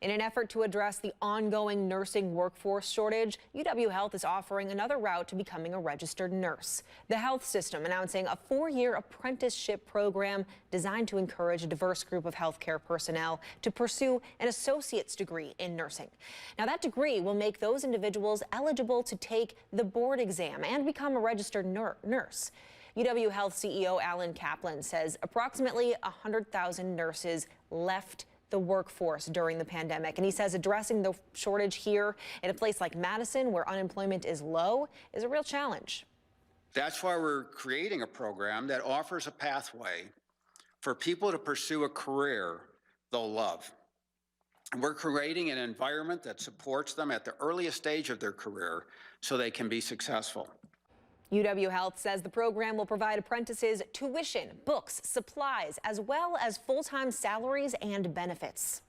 In an effort to address the ongoing nursing workforce shortage, UW Health is offering another route to becoming a registered nurse. The health system announcing a 4-year apprenticeship program designed to encourage a diverse group of healthcare personnel to pursue an associate's degree in nursing. Now, that degree will make those individuals eligible to take the board exam and become a registered nurse. UW Health CEO Alan Kaplan says approximately 100,000 nurses left the workforce during the pandemic. And he says addressing the shortage here in a place like Madison, where unemployment is low, is a real challenge. That's why we're creating a program that offers a pathway for people to pursue a career they'll love. And we're creating an environment that supports them at the earliest stage of their career so they can be successful. UW Health says the program will provide apprentices tuition, books, supplies, as well as full-time salaries and benefits.